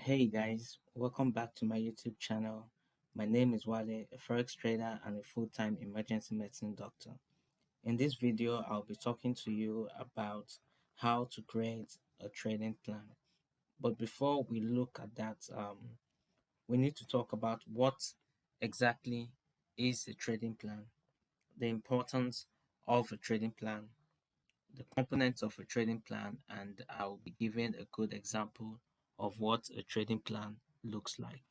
Hey guys, welcome back to my YouTube channel. My name is Wale, a Forex trader and a full-time emergency medicine doctor. In this video, I'll be talking to you about how to create a trading plan. But before we look at that, we need to talk about what exactly is a trading plan, the importance of a trading plan, the components of a trading plan, and I'll be giving a good example of what a trading plan looks like.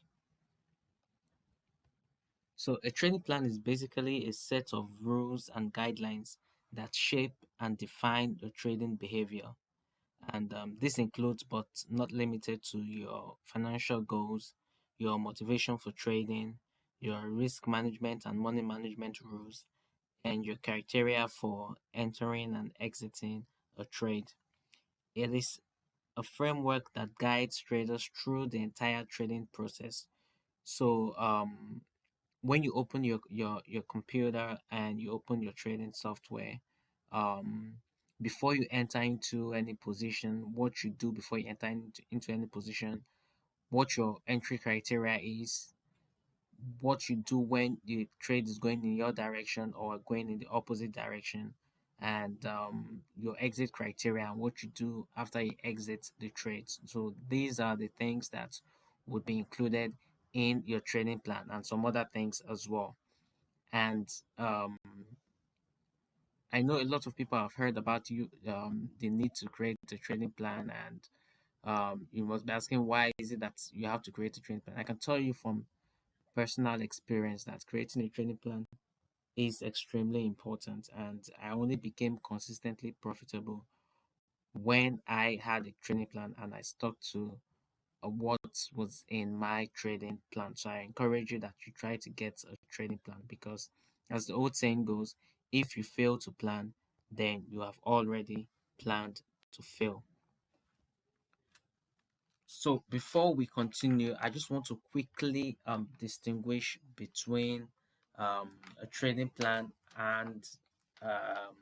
So, a training plan is basically a set of rules and guidelines that shape and define your trading behavior. And this includes, but not limited to, your financial goals, your motivation for trading, your risk management and money management rules, and your criteria for entering and exiting a trade. It is a framework that guides traders through the entire trading process. So, when you open your computer and you open your trading software, um before you enter into any position, what you do before you enter into any position, what your entry criteria is, what you do when the trade is going in your direction or going in the opposite direction, and your exit criteria and what you do after you exit the trades. So these are the things that would be included in your trading plan and some other things as well. And I know a lot of people have heard about the need to create a trading plan, and you must be asking, why is it that you have to create a trading plan? I can tell you from personal experience that creating a trading plan is extremely important, and I only became consistently profitable when I had a trading plan and I stuck to what was in my trading plan. So I encourage you that you try to get a trading plan, because, as the old saying goes, if you fail to plan, then you have already planned to fail. So before we continue, I just want to quickly distinguish between a trading plan and um,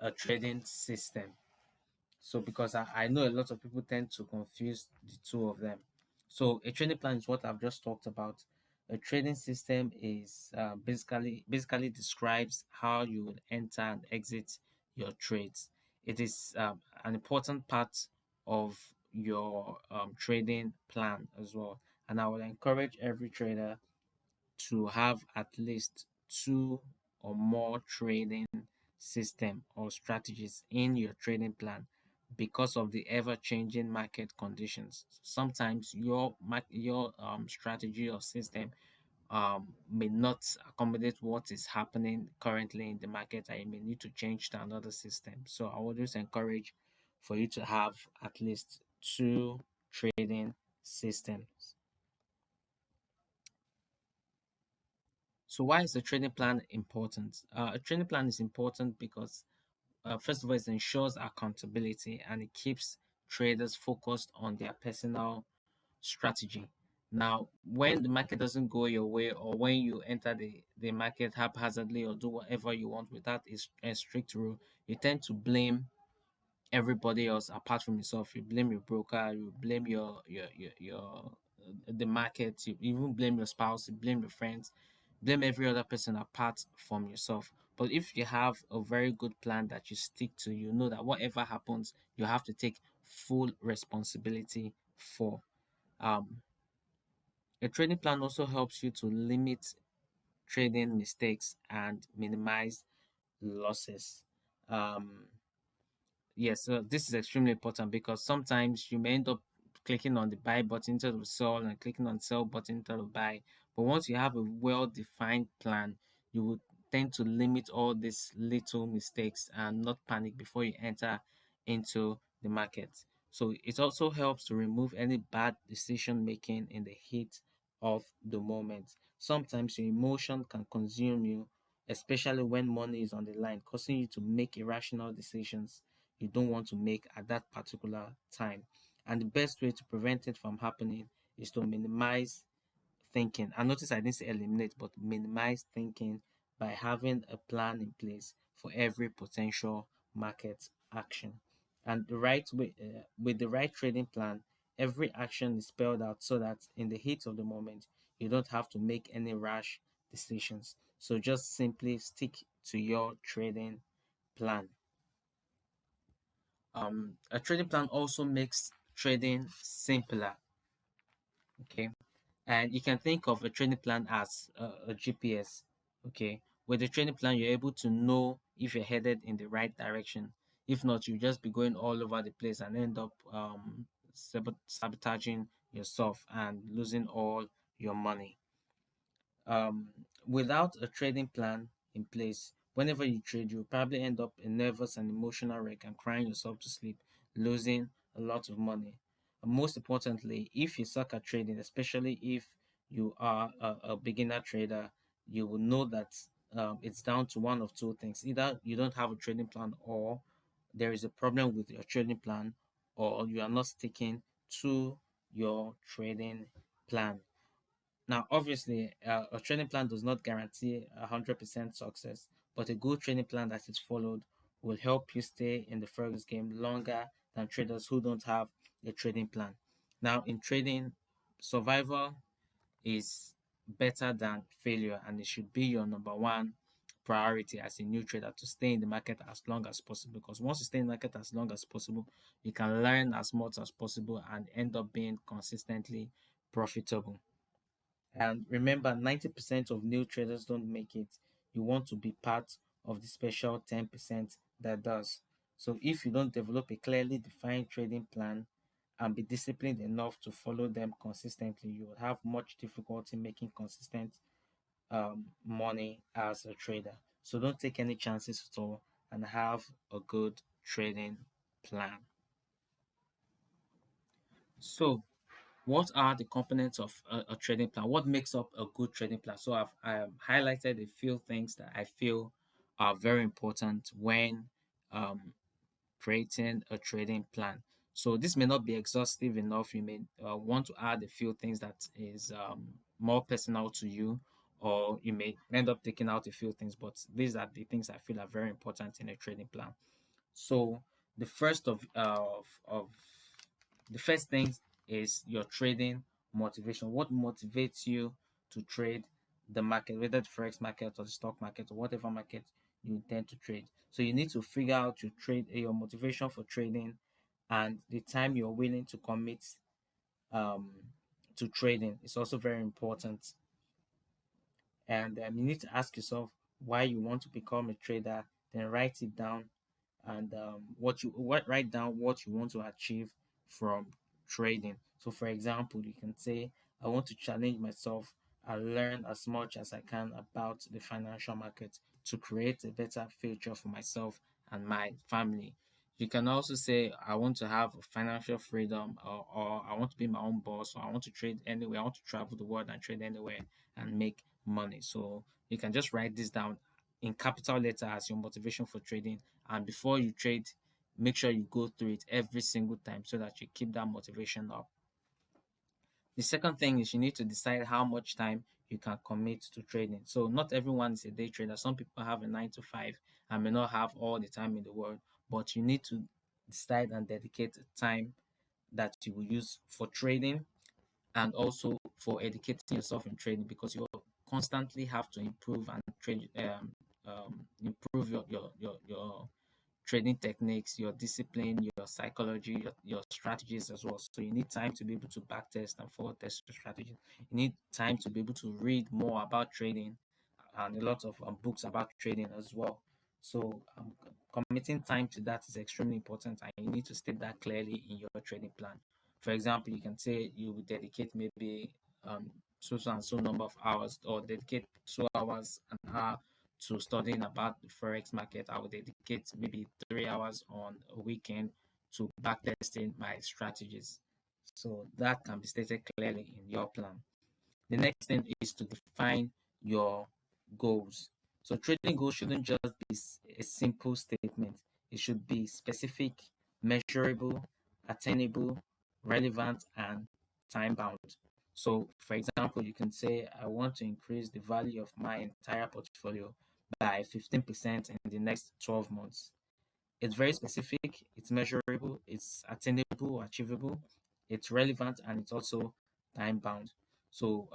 a trading system. So because I know a lot of people tend to confuse the two of them. So a trading plan is what I've just talked about. A trading system is basically describes how you will enter and exit your trades. It is an important part of your trading plan as well. And I would encourage every trader to have at least two or more trading system or strategies in your trading plan, because of the ever changing market conditions. Sometimes your strategy or system may not accommodate what is happening currently in the market, and you may need to change to another system. So I would just encourage for you to have at least two trading systems. So why is a trading plan important? A trading plan is important because, first of all, it ensures accountability and it keeps traders focused on their personal strategy. Now, when the market doesn't go your way, or when you enter the market haphazardly or do whatever you want without a strict rule, you tend to blame everybody else apart from yourself. You blame your broker, you blame your the market, you even blame your spouse, you blame your friends, blame every other person apart from yourself. But if you have a very good plan that you stick to, you know that whatever happens, you have to take full responsibility for. Um, a trading plan also helps you to limit trading mistakes and minimize losses. Um, Yes, so this is extremely important, because sometimes you may end up clicking on the buy button instead of sell, and clicking on sell button instead of buy. But once you have a well-defined plan, you would tend to limit all these little mistakes and not panic before you enter into the market. So it also helps to remove any bad decision making in the heat of the moment. Sometimes your emotion can consume you, especially when money is on the line, causing you to make irrational decisions you don't want to make at that particular time. And the best way to prevent it from happening is to minimize thinking. And notice I didn't say eliminate, but minimize thinking, by having a plan in place for every potential market action. And the right way, with the right trading plan, Every action is spelled out so that in the heat of the moment, you don't have to make any rash decisions. So just simply stick to your trading plan. A trading plan also makes trading simpler. Okay, and you can think of a training plan as a GPS. Okay, with the training plan, you're able to know if you're headed in the right direction. If not, you just be going all over the place and end up sabotaging yourself and losing all your money. um, Without a trading plan in place, whenever you trade, you'll probably end up a nervous and emotional wreck and crying yourself to sleep, losing a lot of money. And most importantly, if you suck at trading, especially if you are a beginner trader, you will know that it's down to one of two things. Either you don't have a trading plan, or there is a problem with your trading plan, or you are not sticking to your trading plan. Now, obviously, a training plan does not guarantee 100% success, but a good training plan that is followed will help you stay in the Forex game longer than traders who don't have a trading plan. Now, in trading, survival is better than failure, and it should be your number one priority as a new trader to stay in the market as long as possible. Because once you stay in the market as long as possible, you can learn as much as possible and end up being consistently profitable. And remember, 90% of new traders don't make it. You want to be part of the special 10% that does. So if you don't develop a clearly defined trading plan and be disciplined enough to follow them consistently, you will have much difficulty making consistent money as a trader. So don't take any chances at all and have a good trading plan. So what are the components of a trading plan? What makes up a good trading plan? So I've highlighted a few things that I feel are very important when um, creating a trading plan. So this may not be exhaustive enough. You may want to add a few things that is more personal to you, or you may end up taking out a few things. But these are the things I feel are very important in a trading plan. So the first of the first thing is your trading motivation. What motivates you to trade the market, whether the forex market or the stock market or whatever market you intend to trade? So you need to figure out your motivation for trading and the time you're willing to commit um, to trading is also very important. And you need to ask yourself why you want to become a trader, then write it down, and write down what you want to achieve from trading. So for example, you can say, I want to challenge myself and learn as much as I can about the financial market to create a better future for myself and my family. You can also say, I want to have financial freedom, or I want to be my own boss, or I want to trade anywhere, I want to travel the world and trade anywhere and make money. So you can just write this down in capital letter as your motivation for trading. And before you trade, make sure you go through it every single time so that you keep that motivation up. The second thing is you need to decide how much time you can commit to trading. So not everyone is a day trader. Some people have a 9 to 5 and may not have all the time in the world, but you need to decide and dedicate time that you will use for trading and also for educating yourself in trading, because you constantly have to improve and improve your trading techniques, your discipline, your psychology, your strategies as well. So you need time to be able to backtest and forward test your strategies. You need time to be able to read more about trading and a lot of books about trading as well. So committing time to that is extremely important, and you need to state that clearly in your trading plan. For example, you can say you will dedicate maybe so and so number of hours, or dedicate 2 hours an hour to studying about the forex market. I will dedicate maybe 3 hours on a weekend to backtesting my strategies. So that can be stated clearly in your plan. The next thing is to define your goals. So trading goals shouldn't just be a simple statement. It should be specific, measurable, attainable, relevant, and time bound. So, for example, you can say, I want to increase the value of my entire portfolio by 15% in the next 12 months. It's very specific, it's measurable, it's attainable, achievable, it's relevant, and it's also time bound. So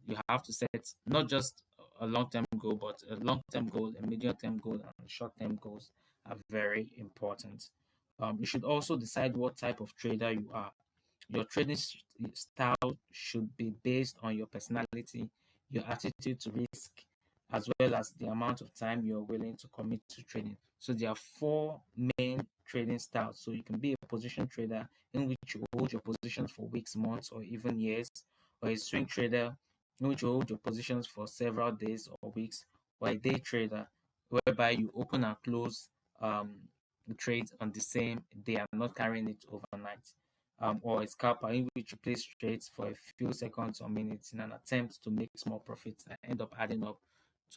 you have to set not just a long-term goal, but a long-term goal, a medium-term goal, and short-term goals are very important. You should also decide what type of trader you are. Your style should be based on your personality, your attitude to risk, as well as the amount of time you're willing to commit to trading. So there are four main trading styles. So you can be a position trader in which you hold your positions for weeks, months, or even years, or a swing trader in which you hold your positions for several days or weeks, or a day trader whereby you open and close the trades on the same day and not carrying it overnight, or a scalper in which you place trades for a few seconds or minutes in an attempt to make small profits that end up adding up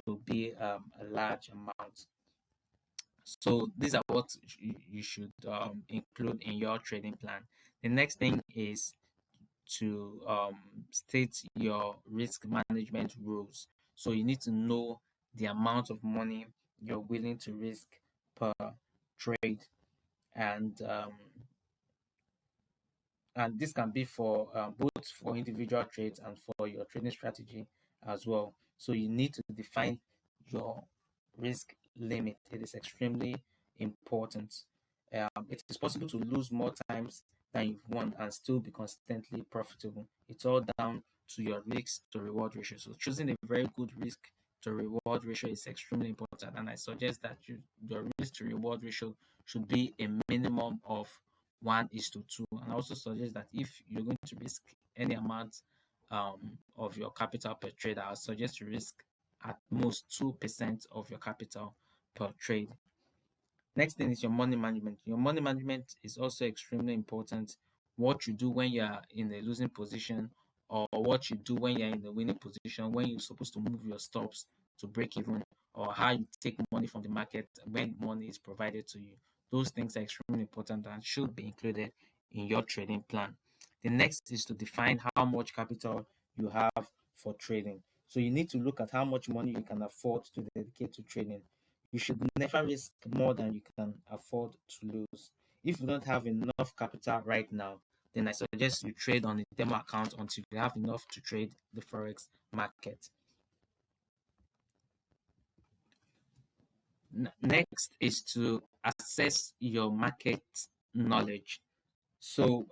to be a large amount. So these are what you should include in your trading plan. The next thing is to state your risk management rules. So you need to know the amount of money you're willing to risk per trade, and this can be for both for individual trades and for your trading strategy as well. So you need to define your risk limit. It is extremely important. It is possible to lose more times than you've won and still be consistently profitable. It's all down to your risk to reward ratio. So choosing a very good risk to reward ratio is extremely important, and I suggest that your risk to reward ratio should be a minimum of 1:2. And I also suggest that if you're going to risk any amount of your capital per trade, I suggest to risk at most 2% of your capital per trade. Next thing is your money management. Your money management is also extremely important. What you do when you are in a losing position, or what you do when you're in a winning position, when you're supposed to move your stops to break even, or how you take money from the market when money is provided to you. Those things are extremely important and should be included in your trading plan. The next is to define how much capital you have for trading. So you need to look at how much money you can afford to dedicate to trading. You should never risk more than you can afford to lose. If you don't have enough capital right now, then I suggest you trade on a demo account until you have enough to trade the Forex market. Next is to assess your market knowledge. So,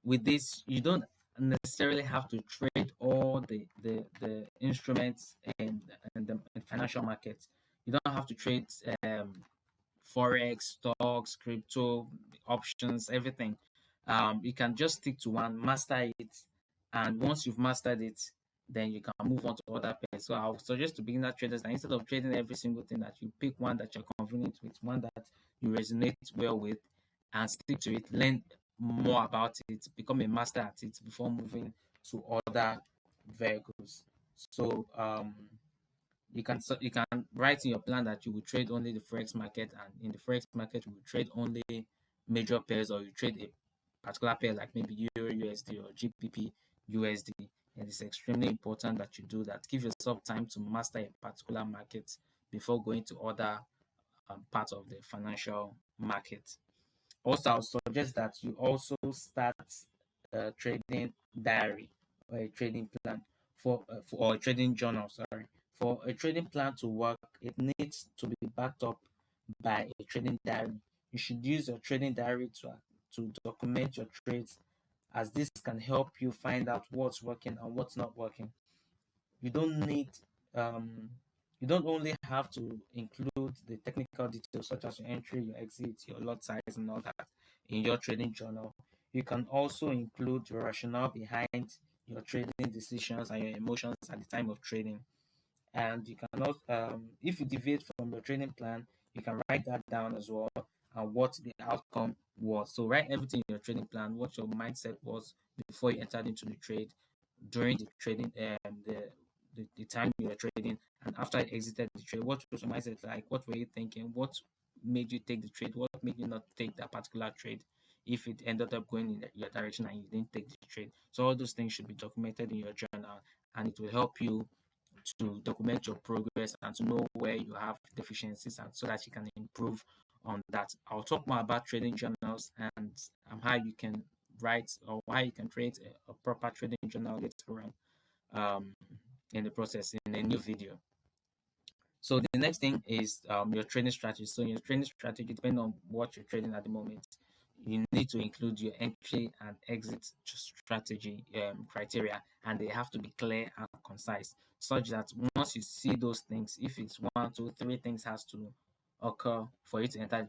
with this, you don't necessarily have to trade all the instruments and the financial markets. You don't have to trade Forex, stocks, crypto, options, everything. You can just stick to one, master it, and once you've mastered it, then you can move on to other pairs. So I would suggest to beginner traders that instead of trading every single thing, that you pick one that you're convenient with, one that you resonate well with, and stick to it. Learn more about it, become a master at it before moving to other vehicles. So you can write in your plan that you will trade only the Forex market, and in the Forex market you will trade only major pairs, or you trade a particular pair like maybe Euro USD or GBP USD. And it's extremely important that you do that. Give yourself time to master a particular market before going to other parts of the financial market. Also, I would suggest that you also start a trading diary or a trading plan or a trading journal. Sorry, for a trading plan to work, it needs to be backed up by a trading diary. You should use your trading diary to document your trades, as this can help you find out what's working and what's not working. You don't need um, you don't only have to include the technical details such as your entry, your exit, your lot size, and all that in your trading journal. You can also include your rationale behind your trading decisions and your emotions at the time of trading. And you can also, if you deviate from your trading plan, you can write that down as well, and what the outcome was. So write everything in your trading plan, what your mindset was before you entered into the trade, during the trading, the time you were trading, and after you exited the trade. What was your mindset like? What were you thinking? What made you take the trade? What made you not take that particular trade? If it ended up going in your direction and you didn't take the trade. So all those things should be documented in your journal, and it will help you to document your progress and to know where you have deficiencies, and so that you can improve on that. I'll talk more about trading journals and how you can write or how you can create a proper trading journal later on um, in the process in a new video. So the next thing is your trading strategy. So your trading strategy, depending on what you're trading at the moment, you need to include your entry and exit strategy criteria, and they have to be clear and concise, such that once you see those things, if it's one, two, three things has to occur for you to enter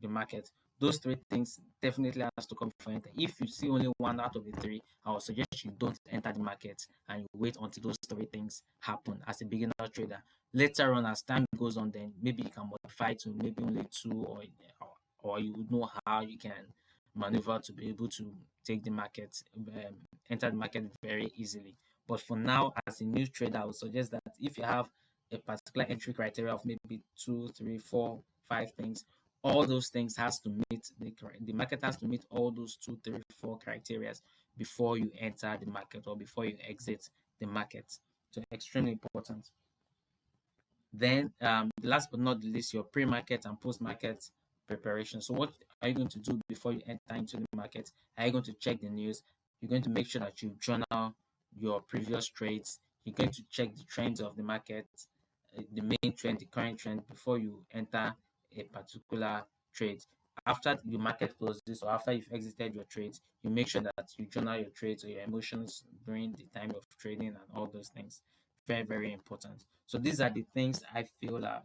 the market. Those three things definitely has to come before enter. If you see only one out of the three, I would suggest you don't enter the market and you wait until those three things happen as a beginner trader. Later on, as time goes on, then maybe you can modify to maybe only two, or you would know how you can maneuver to be able to take the market, enter the market very easily. But for now, as a new trader, I would suggest that if you have a particular entry criteria of maybe two, three, four, five things, all those things has to meet the market has to meet all those two, three, four criteria before you enter the market or before you exit the market. So extremely important. Then, last but not the least, your pre-market and post-market preparation. So, what are you going to do before you enter into the market? Are you going to check the news? You're going to make sure that you journal your previous trades. You're going to check the trends of the market, the main trend, the current trend, before you enter a particular trade. After the market closes or after you've exited your trades, you make sure that you journal your trades or your emotions during the time of trading and all those things. Very, very important. So these are the things I feel are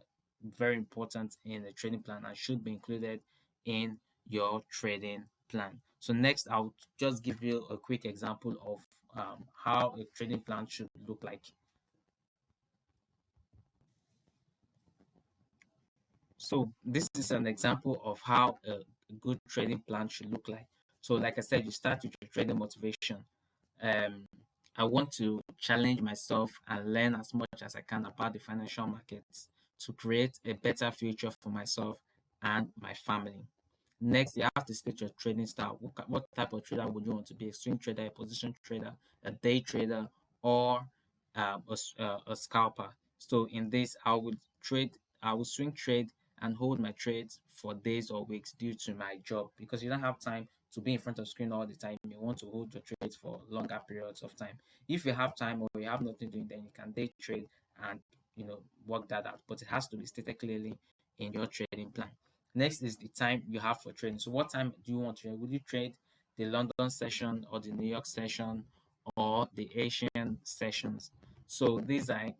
very important in a trading plan and should be included in your trading plan. So next, I'll just give you a quick example of how a trading plan should look like. So this is an example of how a good trading plan should look like. So like I said, you start with your trading motivation. Um, I want to challenge myself and learn as much as I can about the financial markets to create a better future for myself and my family. Next, you have to state your trading style. What type of trader would you want to be? A swing trader, a position trader, a day trader, or a scalper? So in this, I would swing trade and hold my trades for days or weeks due to my job, because you don't have time to be in front of screen all the time. You want to hold your trades for longer periods of time. If you have time or you have nothing doing, then you can day trade and work that out. But it has to be stated clearly in your trading plan. Next is the time you have for trading. So what time do you want to trade? Would you trade the London session or the New York session or the Asian sessions? So these are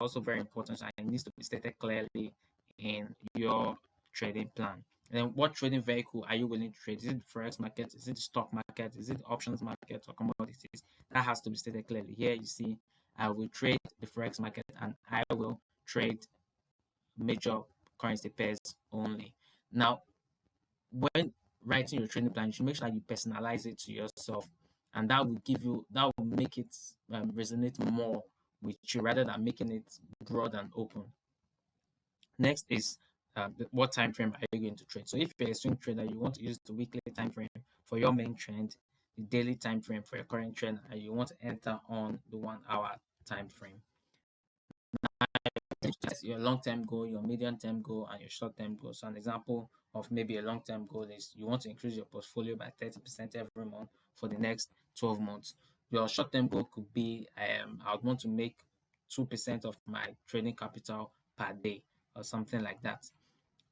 also very important and it needs to be stated clearly in your trading plan. And then what trading vehicle are you willing to trade? Is it the Forex market? Is it the stock market? Is it the options market or commodities? That has to be stated clearly. Here you see I will trade the Forex market and I will trade major currency pairs only. Now, when writing your trading plan, you should make sure that you personalize it to yourself, and that will make it resonate more with you rather than making it broad and open. Next is what time frame are you going to trade? So if you're a swing trader, you want to use the weekly time frame for your main trend, the daily time frame for your current trend, and you want to enter on the 1 hour time frame. That's your long-term goal, your medium-term goal, and your short-term goal. So an example of maybe a long-term goal is you want to increase your portfolio by 30% every month for the next 12 months. Your short-term goal could be I would want to make 2% of my trading capital per day or something like that.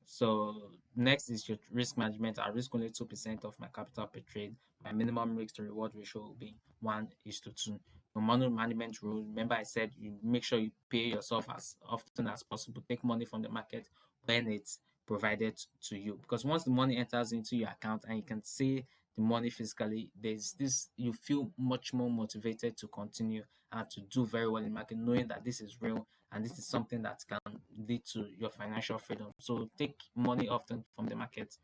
So next is your risk management. I risk only 2% of my capital per trade. My minimum risk to reward ratio will be 1:2. Your money management rule. Remember, I said you make sure you pay yourself as often as possible. Take money from the market when it's provided to you. Because once the money enters into your account and you can see the money physically, there's this you feel much more motivated to continue and to do very well in the market, knowing that this is real and this is something that can lead to your financial freedom. So take money often from the market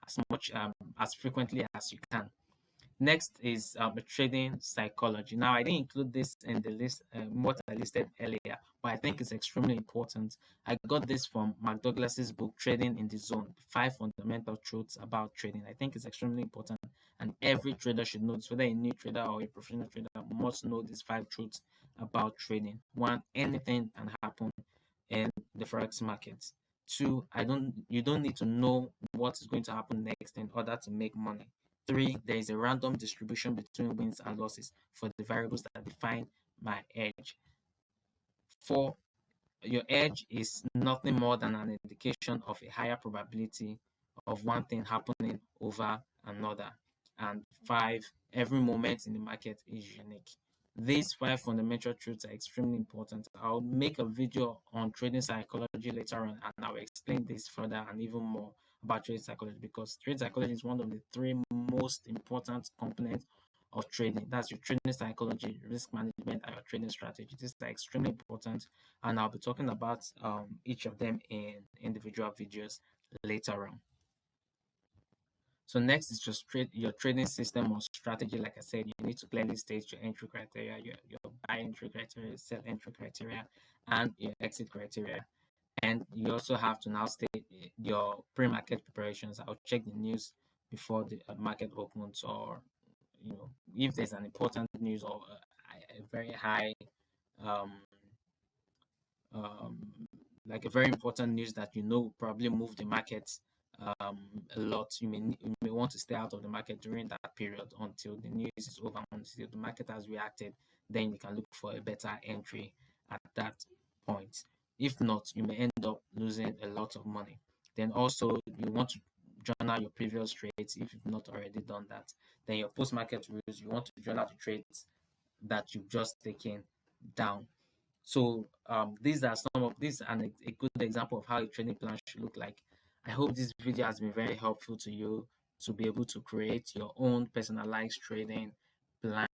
as much as frequently as you can. Next is trading psychology. Now, I didn't include this in the list, what I listed earlier, but I think it's extremely important. I got this from Mark Douglas's book, Trading in the Zone: 5 Fundamental Truths About Trading. I think it's extremely important, and every trader should know this, whether a new trader or a professional trader must know these 5 truths about trading. One, anything can happen in the forex market. Two, you don't need to know what is going to happen next in order to make money. 3, there is a random distribution between wins and losses for the variables that define my edge. 4, your edge is nothing more than an indication of a higher probability of one thing happening over another. And 5, every moment in the market is unique. These 5 fundamental truths are extremely important. I'll make a video on trading psychology later on, and I'll explain this further and even more about trading psychology, because trading psychology is one of the 3 most important components of trading. That's your trading psychology, risk management, and your trading strategy. These are extremely important, and I'll be talking about each of them in individual videos later on. So next is just your trading system or strategy. Like I said, you need to clearly state your entry criteria, your buy entry criteria, sell entry criteria, and your exit criteria. And you also have to now state your pre-market preparations. I'll check the news before the market opens, or if there's an important news or a very high um, um, like a very important news that will probably move the market um, a lot. You may want to stay out of the market during that period until the news is over, until the market has reacted. Then you can look for a better entry at that point. If not, you may end up losing a lot of money. Then also you want to journal your previous trades if you've not already done that. Then your post-market rules, you want to journal the trades that you've just taken down. So these are some of these and a good example of how a training plan should look like. I hope this video has been very helpful to you to be able to create your own personalized trading plan.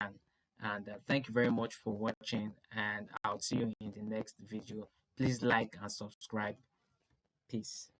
And thank you very much for watching, and I'll see you in the next video. Please like and subscribe. Peace.